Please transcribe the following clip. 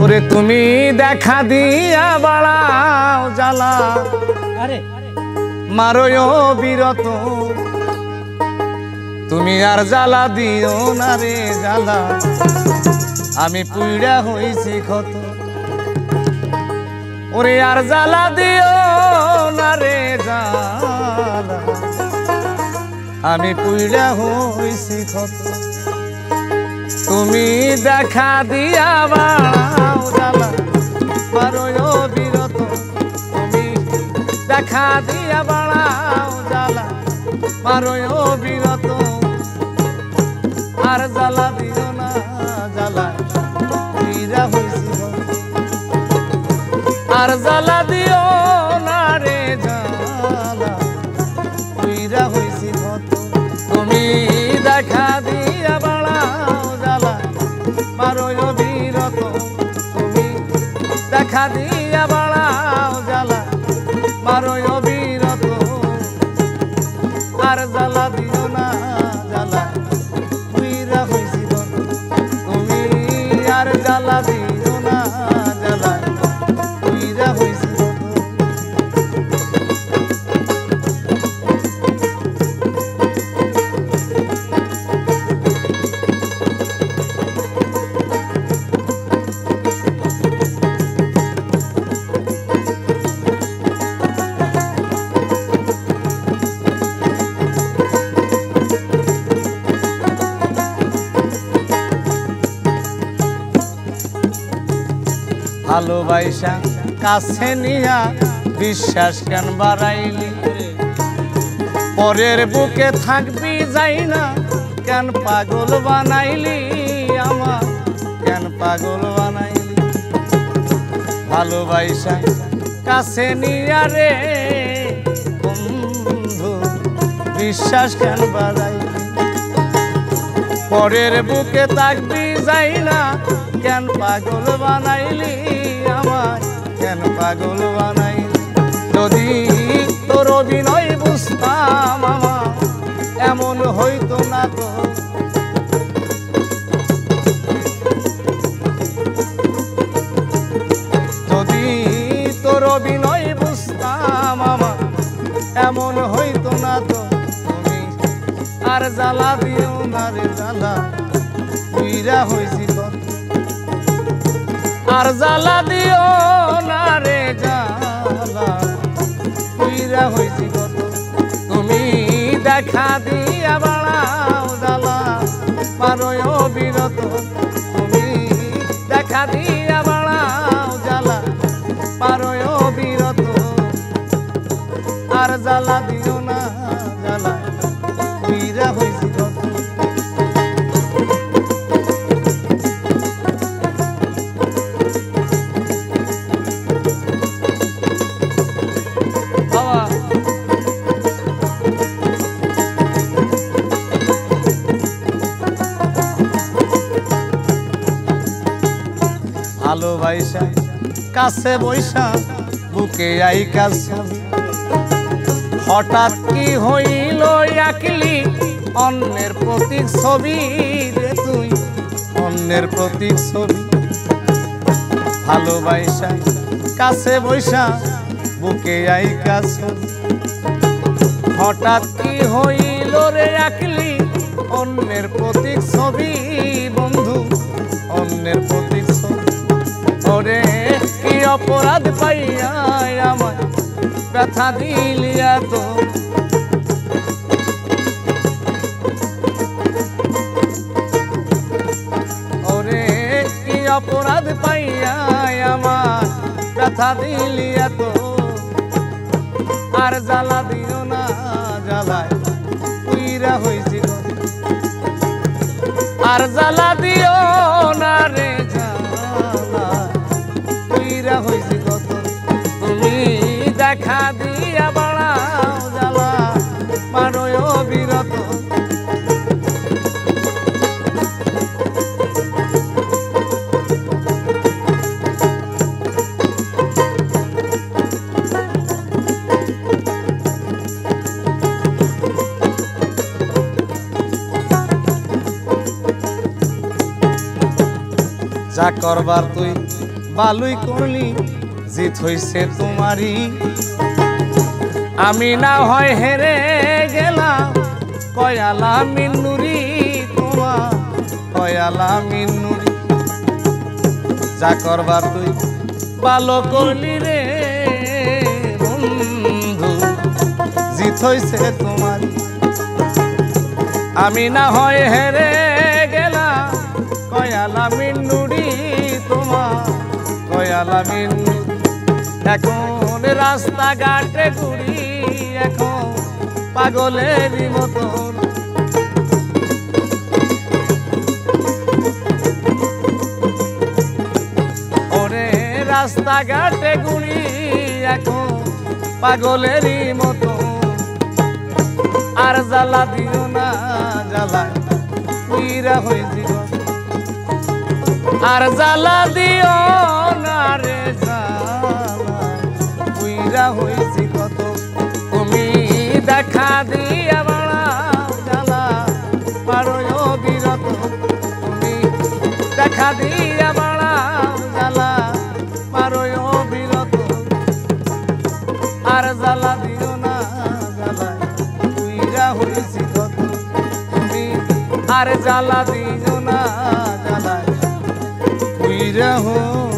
ওরে তুমি দেখা দিয়া বাড়াও জ্বালা, মারয় বিরত। তুমি আর জ্বালা দিও না রে জ্বালা, আমি পুইড়া হইছি ক্ষত। ওরে আর জ্বালা দিও না রে জ্বালা, আমি পুইড়া হইছি ক্ষত। তুমি দেখা দিয়া বাড়াও জ্বালা, মারয় বিরত। তুমি দেখা দিয়া বাড়াও জ্বালা, মারয় বিরত। আর জ্বালা দিও না জ্বালা, পুইড়া হইছি ক্ষত। আর জ্বালা দিও না রে জ্বালা, পুইড়া হইছি ক্ষত। তুমি দেখা দিয়া বাড়াও জ্বালা, মারয় বিরত। তুমি দেখা দিয়া বাড়াও জ্বালা, মারয় বিরত। আর জ্বালা দিও না জ্বালা, পুইড়া হইছি ক্ষত। তুমি আর জ্বালা দিও না জ্বালা, পুইড়া হইছি ক্ষত। ভালোবাসা কাছে নিয়া বিশ্বাস কেন বাড়াইলি, পরের বুকে থাকবি যাই না কেন পাগল বানাইলি, আমার কেন পাগল বানাইলি। ভালোবাসা কাছে নিয়া রে বন্ধু বিশ্বাস কেন বাড়াইলি, পরের বুকে থাকবি যাই না কেন পাগল বানাইলি, আমায় কেন পাগল বানাইলি। যদি তোর অভিনয় বুঝতাম আমার এমন হইতো না তো। যদি তোর অভিনয় বুঝতাম আমার এমন হইতো না তো। তুমি আর জ্বালা দিও না রে জ্বালা, পুইড়া হইছি ক্ষত। আর জ্বালা দিও না রে জ্বালা, পুইড়া হইছি ক্ষত। তুমি দেখা দিয়া বাড়াও জ্বালা, মারয় বিরত। তুমি দেখা দিয়া বাড়াও জ্বালা, মারয় বিরত। আর জ্বালা দিও না জ্বালা, পুইড়া হইছি ক্ষত। ভালোবাসা কাছে বৈশা বুকে আইকা ছবি, হঠাৎ কি হইল আঁকলি অন্যের প্রতীক ছবি রে তুই, অন্যের প্রতীক ছবি। ভালোবাসা কাছে বৈশা বুকে আইকা ছবি, হঠাৎ কি হইল রে আঁকলি অন্যের প্রতীক ছবি, বন্ধু অন্যের প্রতীক ছবি। ওরে কি অপরাধ পাইয়া আমায় ব্যথা দিলিয়া তো। ওরে কি অপরাধ পাইয়া আমায় ব্যথা দিলিয়া তো। আর জ্বালা দিও না জ্বালায় পুইড়া হইছি ক্ষত। আর জ্বালা দিও না রে জ্বালা, পুইড়া হইছি ক্ষত। তুমি দেখা দিয়া বাড়াও জ্বালা, মারয় বিরত। যা করবার তুই ভালোই করলি, জিত হইছে তোমারই। আমি না হয় হেরে গেলাম, কয়ালা মিন্নুরি তোমার, কয়ালা মিন্নুরি। যা করবার তুই ভালো করলি রে বন্ধু, জিত হইছে তোমারই। আমি না হয় হেরে গেলাম, কয়ালা মিন্নুরি তোমার, কয়ালা মিন্নুরি। এখন রাস্তাঘাটে ঘুরি, এখন পাগলেরই মতন। ওরে রাস্তাঘাটে ঘুরি, এখন পাগলেরই মতন। আর জ্বালা দিও না, জ্বালায় পুইরা হই জীবন। আর জ্বালা দিও না রে, পুইরা হইছি কত। তুমি দেখা দিয়া বাড়াও জ্বালা, পারো বিরত। তুমি দেখা দিয়া বাড়াও জ্বালা, পারো বিরত। আর জ্বালা দিও না, জ্বালা পুইরা হইছি কত। তুমি আর জ্বালা দিও না, জ্বালা পুইরা হই।